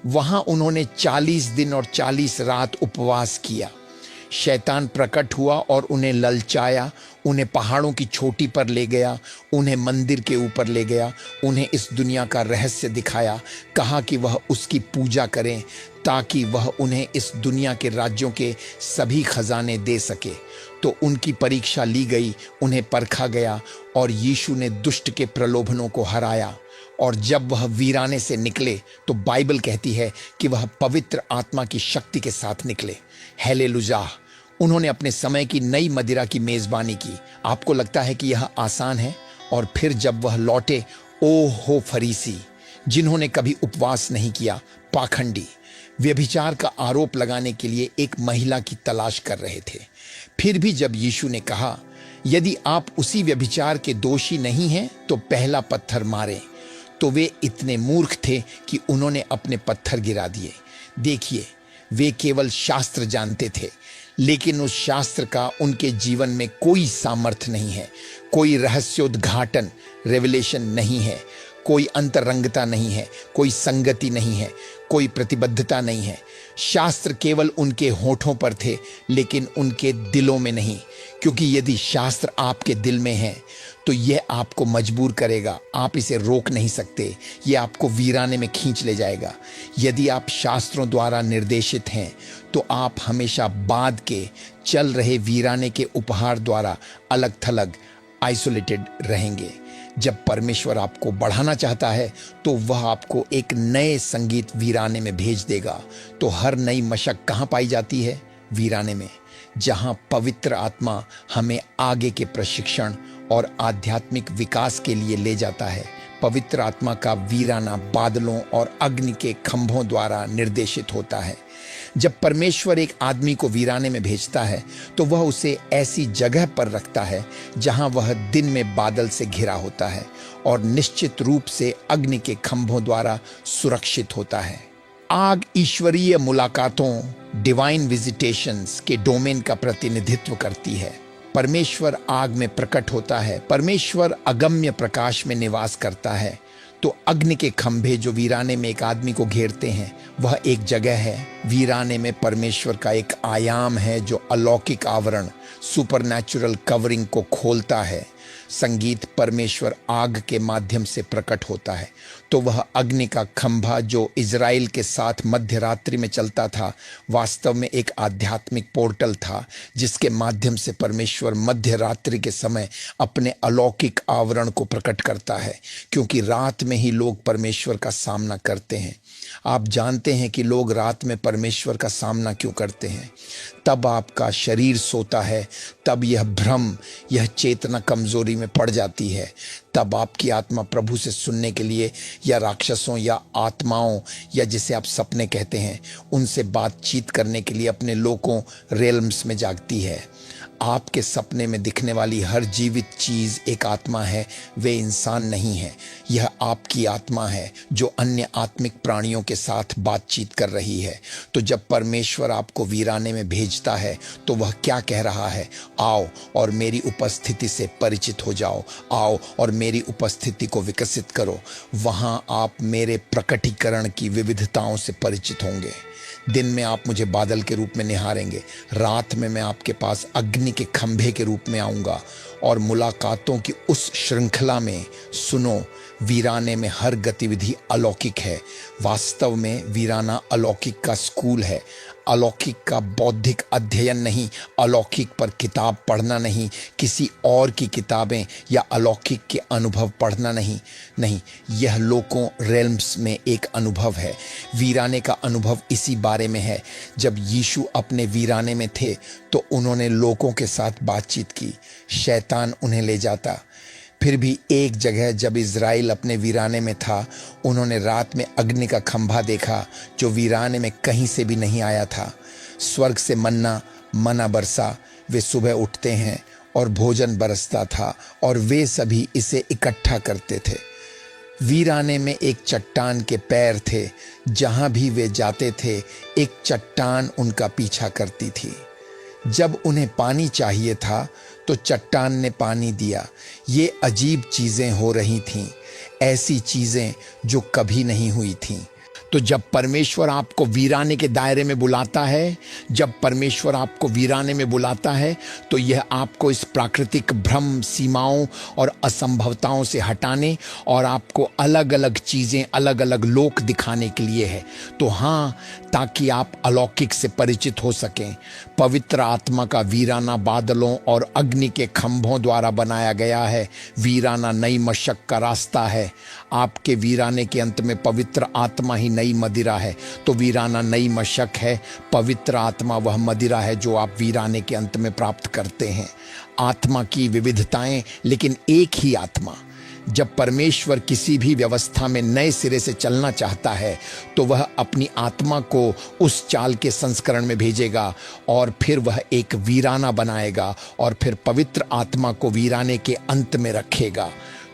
वहां उन्होंने 40 दिन और 40 रात उपवास किया। शैतान प्रकट हुआ और उन्हें ललचाया, उन्हें पहाड़ों की चोटी पर ले गया, उन्हें मंदिर के ऊपर ले गया, उन्हें इस दुनिया का रहस्य दिखाया, कहा कि वह उसकी पूजा करें ताकि वह उन्हें इस दुनिया के राज्यों के सभी खजाने दे सके। तो उनकी परीक्षा ली गई, उन्हें परखा गया और यीशु ने दुष्ट के प्रलोभनों को हराया। और जब वह वीराने से निकले तो बाइबल कहती है कि वह पवित्र आत्मा की शक्ति के साथ निकले। हालेलुया! उन्होंने अपने समय की नई मदिरा की मेजबानी की। आपको लगता है कि यह आसान है? और फिर जब वह लौटे, ओह हो फरीसी, जिन्होंने कभी उपवास नहीं किया, पाखंडी, व्यभिचार का आरोप लगाने के लिए एक महिला की तलाश कर रहे थे। फिर भी जब यीशु ने कहा, यदि आप उसी व्यभिचार के दोषी नहीं हैं तो पहला पत्थर मारें, तो वे इतने मूर्ख थे कि उन्होंने अपने पत्थर गिरा दिए। देखिए, वे केवल शास्त्र जानते थे, लेकिन उस शास्त्र का उनके जीवन में कोई सामर्थ्य नहीं है, कोई रहस्योद्घाटन, रेवलेशन नहीं है, कोई अंतरंगता नहीं है, कोई संगति नहीं है, कोई प्रतिबद्धता नहीं है। शास्त्र केवल उनके होठों पर थे लेकिन उनके दिलों में नहीं, क्योंकि यदि शास्त्र आपके दिल में है तो यह आपको मजबूर करेगा, आप इसे रोक नहीं सकते, यह आपको वीराने में खींच ले जाएगा। यदि आप शास्त्रों द्वारा निर्देशित हैं तो आप हमेशा बाद के चल रहे वीराने के उपहार द्वारा अलग थलग आइसोलेटेड रहेंगे। जब परमेश्वर आपको बढ़ाना चाहता है तो वह आपको एक नए संगीत वीराने में भेज देगा। तो हर नई मशक कहाँ पाई जाती है? वीराने में, जहाँ पवित्र आत्मा हमें आगे के प्रशिक्षण और आध्यात्मिक विकास के लिए ले जाता है। पवित्र आत्मा का वीराना बादलों और अग्नि के खंभों द्वारा निर्देशित होता है। जब परमेश्वर एक आदमी को वीराने में भेजता है तो वह उसे ऐसी जगह पर रखता है जहां वह दिन में बादल से घिरा होता है और निश्चित रूप से अग्नि के खंभों द्वारा सुरक्षित होता है। आग ईश्वरीय मुलाकातों, डिवाइन विजिटेशंस के डोमेन का प्रतिनिधित्व करती है। परमेश्वर आग में प्रकट होता है, परमेश्वर अगम्य प्रकाश में निवास करता है। तो अग्नि के खंभे जो वीराने में एक आदमी को घेरते हैं वह एक जगह है। वीराने में परमेश्वर का एक आयाम है जो अलौकिक आवरण, सुपरनैचुरल कवरिंग को खोलता है। संगीत परमेश्वर आग के माध्यम से प्रकट होता है। तो वह अग्नि का खंभा जो इज़राइल के साथ मध्य रात्रि में चलता था वास्तव में एक आध्यात्मिक पोर्टल था जिसके माध्यम से परमेश्वर मध्य रात्रि के समय अपने अलौकिक आवरण को प्रकट करता है, क्योंकि रात में ही लोग परमेश्वर का सामना करते हैं। आप जानते हैं कि लोग रात में परमेश्वर का सामना क्यों करते हैं? तब आपका शरीर सोता है, तब यह भ्रम, यह चेतना कमजोरी में पड़ जाती है। तब आपकी आत्मा प्रभु से सुनने के लिए या राक्षसों या आत्माओं या जिसे आप सपने कहते हैं उनसे बातचीत करने के लिए अपने लोकों रेल्म्स में जागती है। आपके सपने में दिखने वाली हर जीवित चीज एक आत्मा है, वे इंसान नहीं है। यह आपकी आत्मा है जो अन्य आत्मिक प्राणियों के साथ बातचीत कर रही है। तो जब परमेश्वर आपको वीराने में भेजता है तो वह क्या कह रहा है? आओ और मेरी उपस्थिति से परिचित हो जाओ, आओ और मेरी उपस्थिति को विकसित करो। वहां आप मेरे प्रकटीकरण की विविधताओं से परिचित होंगे। दिन में आप मुझे बादल के रूप में निहारेंगे, रात में मैं आपके पास अग्नि के खंभे के रूप में आऊंगा। और मुलाकातों की उस श्रृंखला में सुनो, वीराने में हर गतिविधि अलौकिक है। वास्तव में वीराना अलौकिक का स्कूल है। अलौकिक का बौद्धिक अध्ययन नहीं, अलौकिक पर किताब पढ़ना नहीं, किसी और की किताबें या अलौकिक के अनुभव पढ़ना नहीं, यह लोकों रेल्म्स में एक अनुभव है। वीराने का अनुभव इसी बारे में है। जब यीशु अपने वीराने में थे तो उन्होंने लोगों के साथ बातचीत की, शैतान उन्हें ले जाता। फिर भी एक जगह जब इज़राइल अपने वीराने में था, उन्होंने रात में अग्नि का खंभा देखा जो वीराने में कहीं से भी नहीं आया था। स्वर्ग से मन्ना बरसा। वे सुबह उठते हैं और भोजन बरसता था और वे सभी इसे इकट्ठा करते थे। वीराने में एक चट्टान के पैर थे, जहां भी वे जाते थे एक चट्टान उनका पीछा करती थी। जब उन्हें पानी चाहिए था तो चट्टान ने पानी दिया। ये अजीब चीजें हो रही थीं, ऐसी चीजें जो कभी नहीं हुई थीं। तो जब परमेश्वर आपको वीराने के दायरे में बुलाता है, जब परमेश्वर आपको वीराने में बुलाता है तो यह आपको इस प्राकृतिक भ्रम, सीमाओं और असंभवताओं से हटाने और आपको अलग अलग चीजें, अलग अलग लोक दिखाने के लिए है। तो हाँ, ताकि आप अलौकिक से परिचित हो सकें। पवित्र आत्मा का वीराना बादलों और अग्नि के खंभों द्वारा बनाया गया है। वीराना नई मशक का रास्ता है। आपके वीराने के अंत में पवित्र आत्मा ही नई मदिरा है। तो वीराना नई मशक है, पवित्र आत्मा वह मदिरा है जो आप वीराने के अंत में प्राप्त करते हैं। आत्मा की विविधताएं, लेकिन एक ही आत्मा। जब परमेश्वर किसी भी व्यवस्था में नए सिरे से चलना चाहता है तो वह अपनी आत्मा को उस चाल के संस्करण में भेजेगा और फिर वह एक वीराना बनाएगा और फिर पवित्र आत्मा को वीराने के अंत में रखेगा।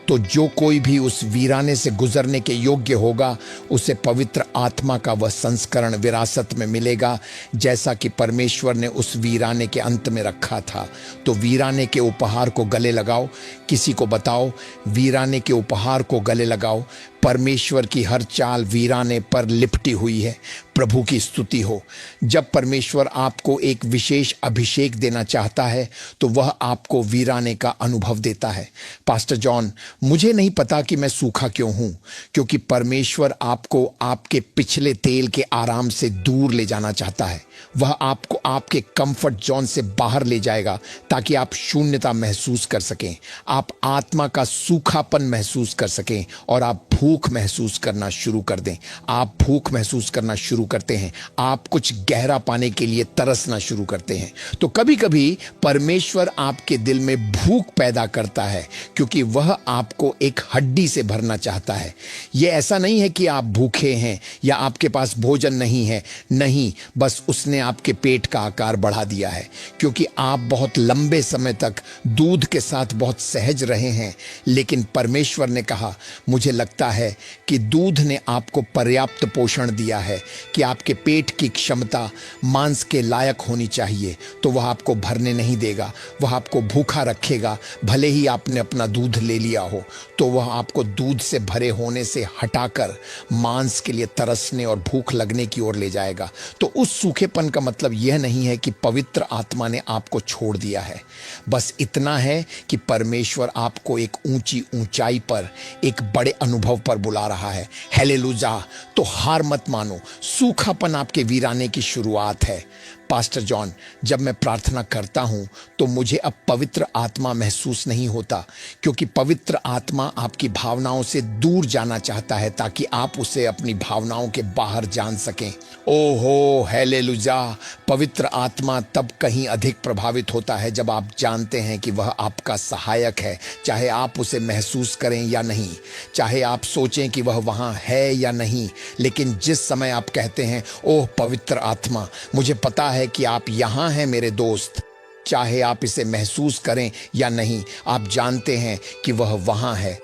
तो जो कोई भी उस वीराने से गुजरने के योग्य होगा उसे पवित्र आत्मा का वह संस्करण विरासत में मिलेगा, जैसा कि परमेश्वर ने उस वीराने के अंत में रखा था। तो वीराने के उपहार को गले लगाओ। किसी को बताओ, वीराने के उपहार को गले लगाओ। परमेश्वर की हर चाल वीराने पर लिपटी हुई है। प्रभु की स्तुति हो। जब परमेश्वर आपको एक विशेष अभिषेक देना चाहता है तो वह आपको वीराने का अनुभव देता है। पास्टर जॉन, मुझे नहीं पता कि मैं सूखा क्यों हूं, क्योंकि परमेश्वर आपको आपके पिछले तेल के आराम से दूर ले जाना चाहता है। वह आपको आपके कंफर्ट जोन से बाहर ले जाएगा ताकि आप शून्यता महसूस कर सकें, आप आत्मा का सूखापन महसूस कर सकें और आप भूख महसूस करना शुरू कर दें। आप भूख महसूस करना शुरू करते हैं, आप कुछ गहरा पाने के लिए तरसना शुरू करते हैं। तो कभी कभी परमेश्वर आपके दिल में भूख पैदा करता है क्योंकि वह आपको एक हड्डी से भरना चाहता है। यह ऐसा नहीं है कि आप भूखे हैं या आपके पास भोजन नहीं है, नहीं, बस उसने आपके पेट का आकार बढ़ा दिया है क्योंकि आप बहुत लंबे समय तक दूध के साथ बहुत सहज रहे हैं। लेकिन परमेश्वर ने कहा, मुझे लगता है कि दूध ने आपको पर्याप्त पोषण दिया है कि आपके पेट की क्षमता मांस के लायक होनी चाहिए, तो वह आपको भरने नहीं देगा, वह आपको भूखा रखेगा। भले ही आपने अपना दूध ले लिया हो तो वह आपको दूध से भरे होने से हटाकर मांस के लिए तरसने और भूख लगने की ओर ले जाएगा। तो उस सूखेपन का मतलब यह नहीं है कि पवित्र आत्मा ने आपको छोड़ दिया है, बस इतना है कि परमेश्वर आपको एक ऊंची ऊंचाई पर, एक बड़े अनुभव पर बुला रहा है। हालेलुया। तो हार मत मानो, सूखापन आपके वीराने की शुरुआत है। पास्टर जॉन, जब मैं प्रार्थना करता हूं तो मुझे अब पवित्र आत्मा महसूस नहीं होता, क्योंकि पवित्र आत्मा आपकी भावनाओं से दूर जाना चाहता है ताकि आप उसे अपनी भावनाओं के बाहर जान सकें। ओहो हालेलुया। पवित्र आत्मा तब कहीं अधिक प्रभावित होता है जब आप जानते हैं कि वह आपका सहायक है, चाहे आप उसे महसूस करें या नहीं, चाहे आप सोचें कि वह वहां है या नहीं। लेकिन जिस समय आप कहते हैं, ओह पवित्र आत्मा, मुझे पता है कि आप यहां हैं मेरे दोस्त, चाहे आप इसे महसूस करें या नहीं, आप जानते हैं कि वह वहां है।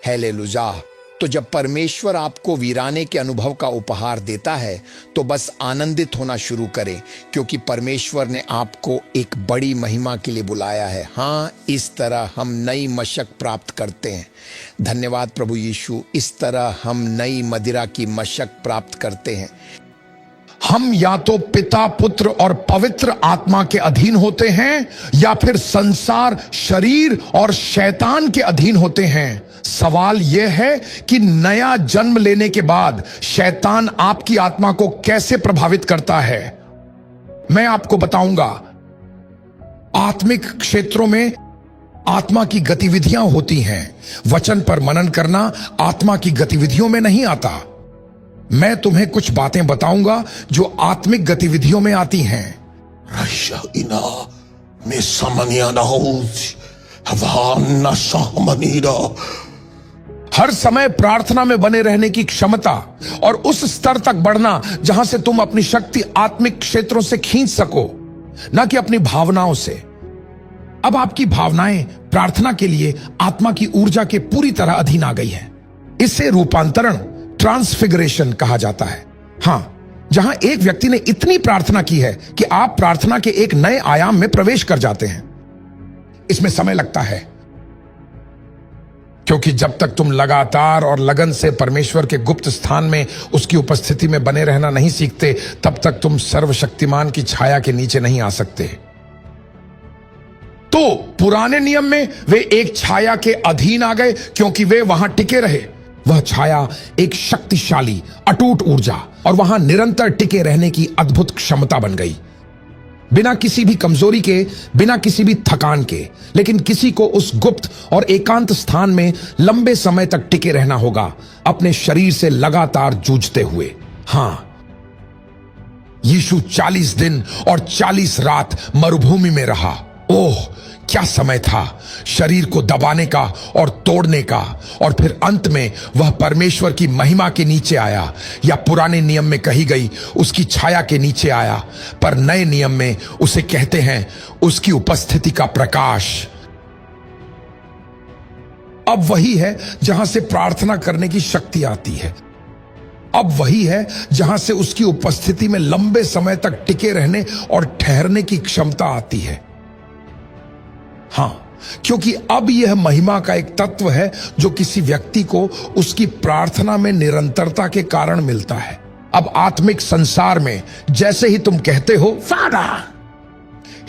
हालेलुया। तो जब परमेश्वर आपको वीराने के अनुभव का उपहार देता है तो बस आनंदित होना शुरू करें, क्योंकि परमेश्वर ने आपको एक बड़ी महिमा के लिए बुलाया है। हाँ, इस तरह हम नई मशक प्राप्त करते हैं। धन्यवाद प्रभु यीशु। इस तरह हम नई मदिरा की मशक प्राप्त करते हैं। हम या तो पिता, पुत्र और पवित्र आत्मा के अधीन होते हैं या फिर संसार, शरीर और शैतान के अधीन होते हैं। सवाल यह है कि नया जन्म लेने के बाद शैतान आपकी आत्मा को कैसे प्रभावित करता है। मैं आपको बताऊंगा। आत्मिक क्षेत्रों में आत्मा की गतिविधियां होती हैं। वचन पर मनन करना आत्मा की गतिविधियों में नहीं आता। मैं तुम्हें कुछ बातें बताऊंगा जो आत्मिक गतिविधियों में आती हैं। हर समय प्रार्थना में बने रहने की क्षमता और उस स्तर तक बढ़ना जहां से तुम अपनी शक्ति आत्मिक क्षेत्रों से खींच सको, न कि अपनी भावनाओं से। अब आपकी भावनाएं प्रार्थना के लिए आत्मा की ऊर्जा के पूरी तरह अधीन आ गई हैं। इसे रूपांतरण, ट्रांसफिगरेशन कहा जाता है। हां, जहां एक व्यक्ति ने इतनी प्रार्थना की है कि आप प्रार्थना के एक नए आयाम में प्रवेश कर जाते हैं। इसमें समय लगता है, क्योंकि जब तक तुम लगातार और लगन से परमेश्वर के गुप्त स्थान में उसकी उपस्थिति में बने रहना नहीं सीखते, तब तक तुम सर्वशक्तिमान की छाया के नीचे नहीं आ सकते। तो पुराने नियम में वे एक छाया के अधीन आ गए क्योंकि वे वहां टिके रहे। वह छाया एक शक्तिशाली, अटूट ऊर्जा और वहां निरंतर टिके रहने की अद्भुत क्षमता बन गई, बिना किसी भी कमजोरी के, बिना किसी भी थकान के। लेकिन किसी को उस गुप्त और एकांत स्थान में लंबे समय तक टिके रहना होगा, अपने शरीर से लगातार जूझते हुए। हां, यीशु 40 दिन और 40 रात मरुभूमि में रहा। ओह, क्या समय था शरीर को दबाने का और तोड़ने का। और फिर अंत में वह परमेश्वर की महिमा के नीचे आया, या पुराने नियम में कही गई उसकी छाया के नीचे आया, पर नए नियम में उसे कहते हैं उसकी उपस्थिति का प्रकाश। अब वही है जहां से प्रार्थना करने की शक्ति आती है। अब वही है जहां से उसकी उपस्थिति में लंबे समय तक टिके रहने और ठहरने की क्षमता आती है। हां, क्योंकि अब यह महिमा का एक तत्व है जो किसी व्यक्ति को उसकी प्रार्थना में निरंतरता के कारण मिलता है। अब आत्मिक संसार में जैसे ही तुम कहते हो फादर,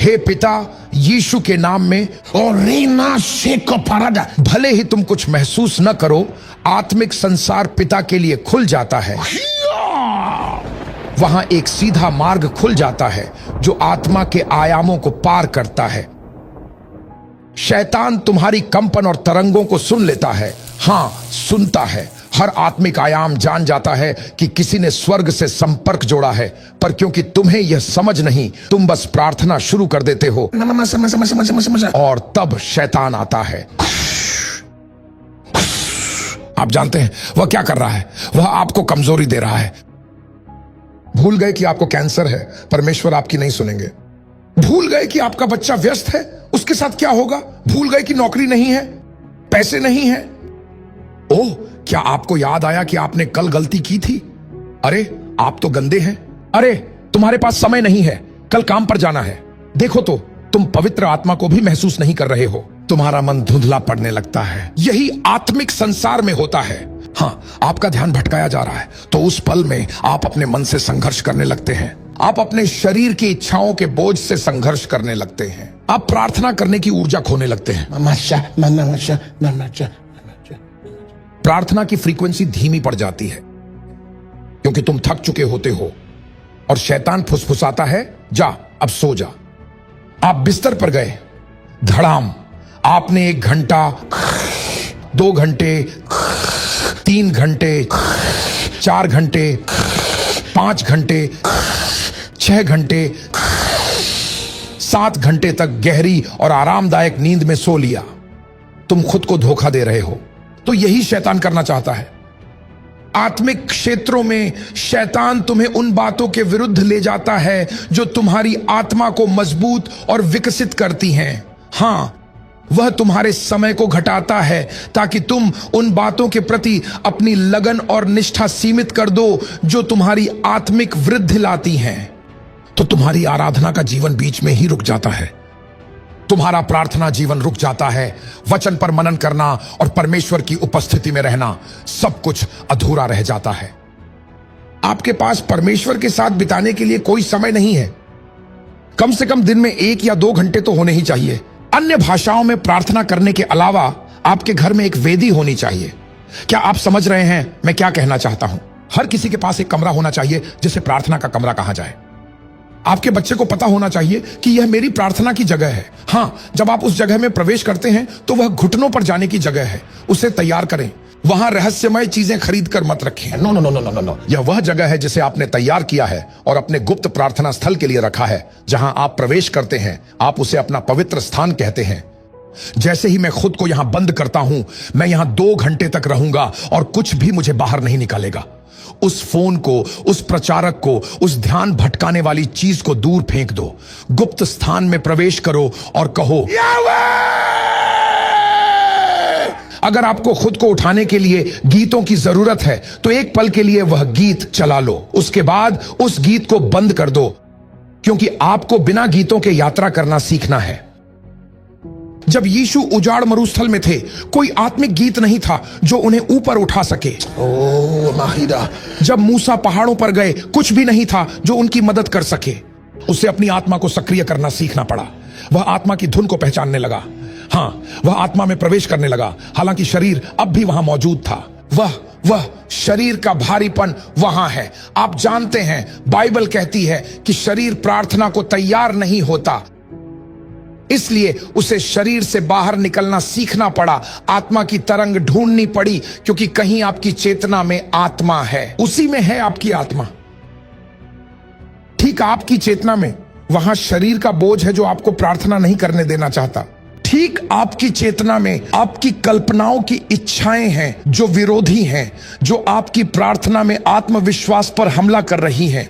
हे पिता, यीशु के नाम में, और रीना शेको पारादा, भले ही तुम कुछ महसूस न करो, आत्मिक संसार पिता के लिए खुल जाता है। वहां एक सीधा मार्ग खुल जाता है जो आत्मा के आयामों को पार करता है। शैतान तुम्हारी कंपन और तरंगों को सुन लेता है। हां, सुनता है। हर आत्मिक आयाम जान जाता है कि किसी ने स्वर्ग से संपर्क जोड़ा है, पर क्योंकि तुम्हें यह समझ नहीं, तुम बस प्रार्थना शुरू कर देते हो और तब शैतान आता है। आप जानते हैं वह क्या कर रहा है? वह आपको कमजोरी दे रहा है। भूल गए कि आपको कैंसर है, परमेश्वर आपकी नहीं सुनेंगे। भूल गए कि आपका बच्चा व्यस्त है, उसके साथ क्या होगा? भूल गए कि नौकरी नहीं है, पैसे नहीं है। ओह, क्या आपको याद आया कि आपने कल गलती की थी? अरे, आप तो गंदे हैं। अरे, तुम्हारे पास समय नहीं है, कल काम पर जाना है। देखो तो, तुम पवित्र आत्मा को भी महसूस नहीं कर रहे हो। तुम्हारा मन धुंधला पड़ने लगता है। यही आत्मिक संसार में होता है। हां, आपका ध्यान भटकाया जा रहा है, तो उस पल में आप अपने मन से संघर्ष करने लगते हैं। आप अपने शरीर की इच्छाओं के बोझ से संघर्ष करने लगते हैं। आप प्रार्थना करने की ऊर्जा खोने लगते हैं। प्रार्थना की फ्रीक्वेंसी धीमी पड़ जाती है क्योंकि तुम थक चुके होते हो और शैतान फुसफुसाता है, जा अब सो जा। आप बिस्तर पर गए, धड़ाम, आपने 1 घंटा, 2 घंटे, 3 घंटे, 4 घंटे, 5 घंटे, 6 घंटे, 7 घंटे तक गहरी और आरामदायक नींद में सो लिया। तुम खुद को धोखा दे रहे हो। तो यही शैतान करना चाहता है। आत्मिक क्षेत्रों में शैतान तुम्हें उन बातों के विरुद्ध ले जाता है जो तुम्हारी आत्मा को मजबूत और विकसित करती हैं। हां, वह तुम्हारे समय को घटाता है ताकि तुम उन बातों के प्रति अपनी लगन और निष्ठा सीमित कर दो जो तुम्हारी आत्मिक वृद्धि लाती हैं। तो तुम्हारी आराधना का जीवन बीच में ही रुक जाता है। तुम्हारा प्रार्थना जीवन रुक जाता है। वचन पर मनन करना और परमेश्वर की उपस्थिति में रहना, सब कुछ अधूरा रह जाता है। आपके पास परमेश्वर के साथ बिताने के लिए कोई समय नहीं है। कम से कम दिन में 1 या 2 घंटे तो होने ही चाहिए। अन्य भाषाओं में प्रार्थना करने के अलावा आपके घर में एक वेदी होनी चाहिए। क्या आप समझ रहे हैं मैं क्या कहना चाहता हूं? हर किसी के पास एक कमरा होना चाहिए जिसे प्रार्थना का कमरा कहा जाए। आपके बच्चे को पता होना चाहिए कि यह मेरी प्रार्थना की जगह है। हां, जब आप उस जगह में प्रवेश करते हैं तो वह घुटनों पर जाने की जगह है। उसे तैयार करें। वहां रहस्यमय चीजें खरीद कर मत रखें। No no no no no no. यह वह जगह है जिसे आपने तैयार किया है और अपने गुप्त प्रार्थना स्थल के लिए रखा है। जहां आप प्रवेश करते हैं, आप उसे अपना पवित्र स्थान कहते हैं। जैसे ही मैं खुद को यहां बंद करता हूं, मैं यहां 2 घंटे तक रहूंगा और कुछ भी मुझे बाहर नहीं निकालेगा। उस फोन को, उस प्रचारक को, उस ध्यान भटकाने वाली चीज को दूर फेंक दो। गुप्त स्थान में प्रवेश करो और कहो, अगर आपको खुद को उठाने के लिए गीतों की जरूरत है तो एक पल के लिए वह गीत चला लो। उसके बाद उस गीत को बंद कर दो, क्योंकि आपको बिना गीतों के यात्रा करना सीखना है। जब यीशु उजाड़ मरुस्थल में थे, कोई आत्मिक गीत नहीं था जो उन्हें ऊपर उठा सके। जब मूसा पहाड़ों पर गए, कुछ भी नहीं था जो उनकी मदद कर सके। उसे अपनी आत्मा को सक्रिय करना सीखना पड़ा। वह आत्मा की धुन को पहचानने लगा। हां, वह आत्मा में प्रवेश करने लगा, हालांकि शरीर अब भी वहां मौजूद था। वह शरीर का भारीपन वहां है। आप जानते हैं, बाइबल कहती है कि शरीर प्रार्थना को तैयार नहीं होता, इसलिए उसे शरीर से बाहर निकलना सीखना पड़ा। आत्मा की तरंग ढूंढनी पड़ी, क्योंकि कहीं आपकी चेतना में आत्मा है। उसी में है आपकी आत्मा। ठीक आपकी चेतना में वहां शरीर का बोझ है जो आपको प्रार्थना नहीं करने देना चाहता। ठीक आपकी चेतना में आपकी कल्पनाओं की इच्छाएं हैं जो विरोधी हैं, जो आपकी प्रार्थना में आत्मविश्वास पर हमला कर रही हैं।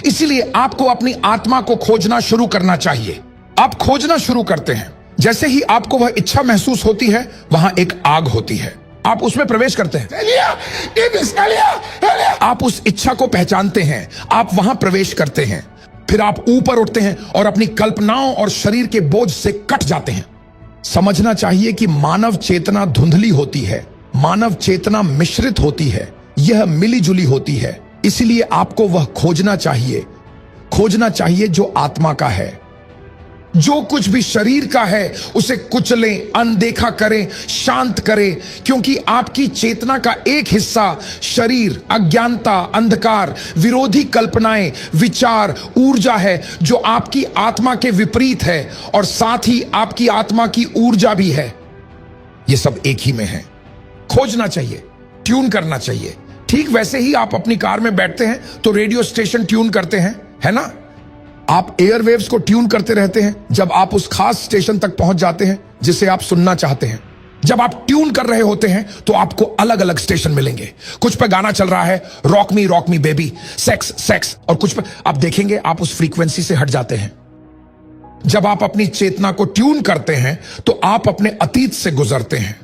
इसलिए आपको अपनी आत्मा को खोजना शुरू करना चाहिए। आप खोजना शुरू करते हैं। जैसे ही आपको वह इच्छा महसूस होती है, वहां एक आग होती है, आप उसमें प्रवेश करते हैं। आप उस इच्छा को पहचानते हैं, आप वहां प्रवेश करते हैं, फिर आप ऊपर उठते हैं और अपनी कल्पनाओं और शरीर के बोझ से कट जाते हैं। समझना चाहिए कि मानव चेतना धुंधली होती है, मानव चेतना मिश्रित होती है, यह मिली जुली होती है। इसलिए आपको वह खोजना चाहिए जो आत्मा का है। जो कुछ भी शरीर का है उसे कुचलें, अनदेखा करें, शांत करें, क्योंकि आपकी चेतना का एक हिस्सा शरीर, अज्ञानता, अंधकार, विरोधी कल्पनाएं, विचार, ऊर्जा है जो आपकी आत्मा के विपरीत है, और साथ ही आपकी आत्मा की ऊर्जा भी है। ये सब एक ही में है। खोजना चाहिए, ट्यून करना चाहिए। ठीक वैसे ही आप अपनी कार में बैठते हैं तो रेडियो स्टेशन ट्यून करते हैं, है ना? आप एयरवेव्स को ट्यून करते रहते हैं जब आप उस खास स्टेशन तक पहुंच जाते हैं जिसे आप सुनना चाहते हैं। जब आप ट्यून कर रहे होते हैं तो आपको अलग अलग स्टेशन मिलेंगे। कुछ पे गाना चल रहा है, rock me baby, sex sex, और कुछ पे आप देखेंगे आप उस फ्रीक्वेंसी से हट जाते हैं। जब आप अपनी चेतना को ट्यून करते हैं तो आप अपने अतीत से गुजरते हैं,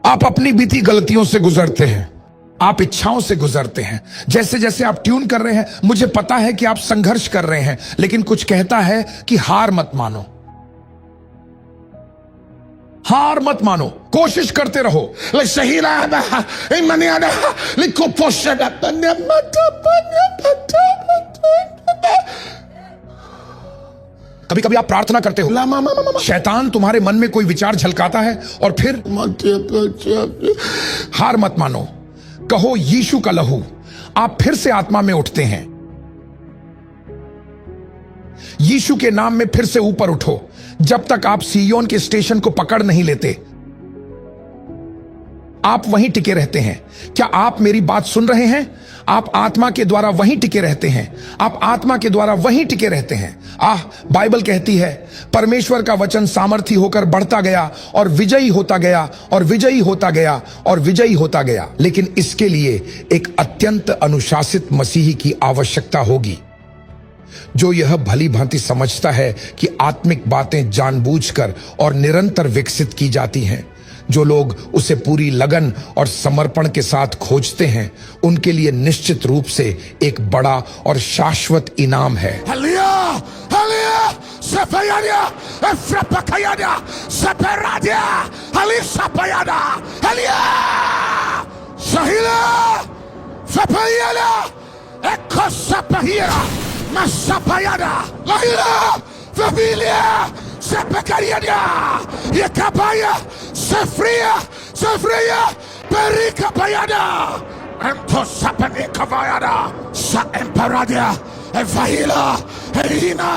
आप अपनी बीती गलतियों से गुजरते हैं, आप इच्छाओं से गुजरते हैं। जैसे जैसे आप ट्यून कर रहे हैं, मुझे पता है कि आप संघर्ष कर रहे हैं, लेकिन कुछ कहता है कि हार मत मानो, हार मत मानो, कोशिश करते रहो। कभी कभी आप प्रार्थना करते हो, शैतान तुम्हारे मन में कोई विचार झलकाता है और फिर हार मत मानो, कहो यीशु का लहू। आप फिर से आत्मा में उठते हैं, यीशु के नाम में फिर से ऊपर उठो। जब तक आप सियोन के स्टेशन को पकड़ नहीं लेते, आप वहीं टिके रहते हैं। क्या आप मेरी बात सुन रहे हैं? आप आत्मा के द्वारा वहीं टिके रहते हैं, आप आत्मा के द्वारा वहीं टिके रहते हैं। बाइबल कहती है परमेश्वर का वचन सामर्थी होकर बढ़ता गया और विजयी होता गया और विजयी होता गया और विजयी होता गया। लेकिन इसके लिए एक अत्यंत अनुशासित मसीही की आवश्यकता होगी, जो यह भली भांति समझता है कि आत्मिक बातें जानबूझकर और निरंतर विकसित की जाती हैं। जो लोग उसे पूरी लगन और समर्पण के साथ खोजते हैं, उनके लिए निश्चित रूप से एक बड़ा और शाश्वत इनाम है। Sefria, Perica Payada, Anto Sapane Kavayada, Sa Emparadia, Evahila, Elina,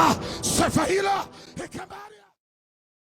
Sefahila, Ekabari.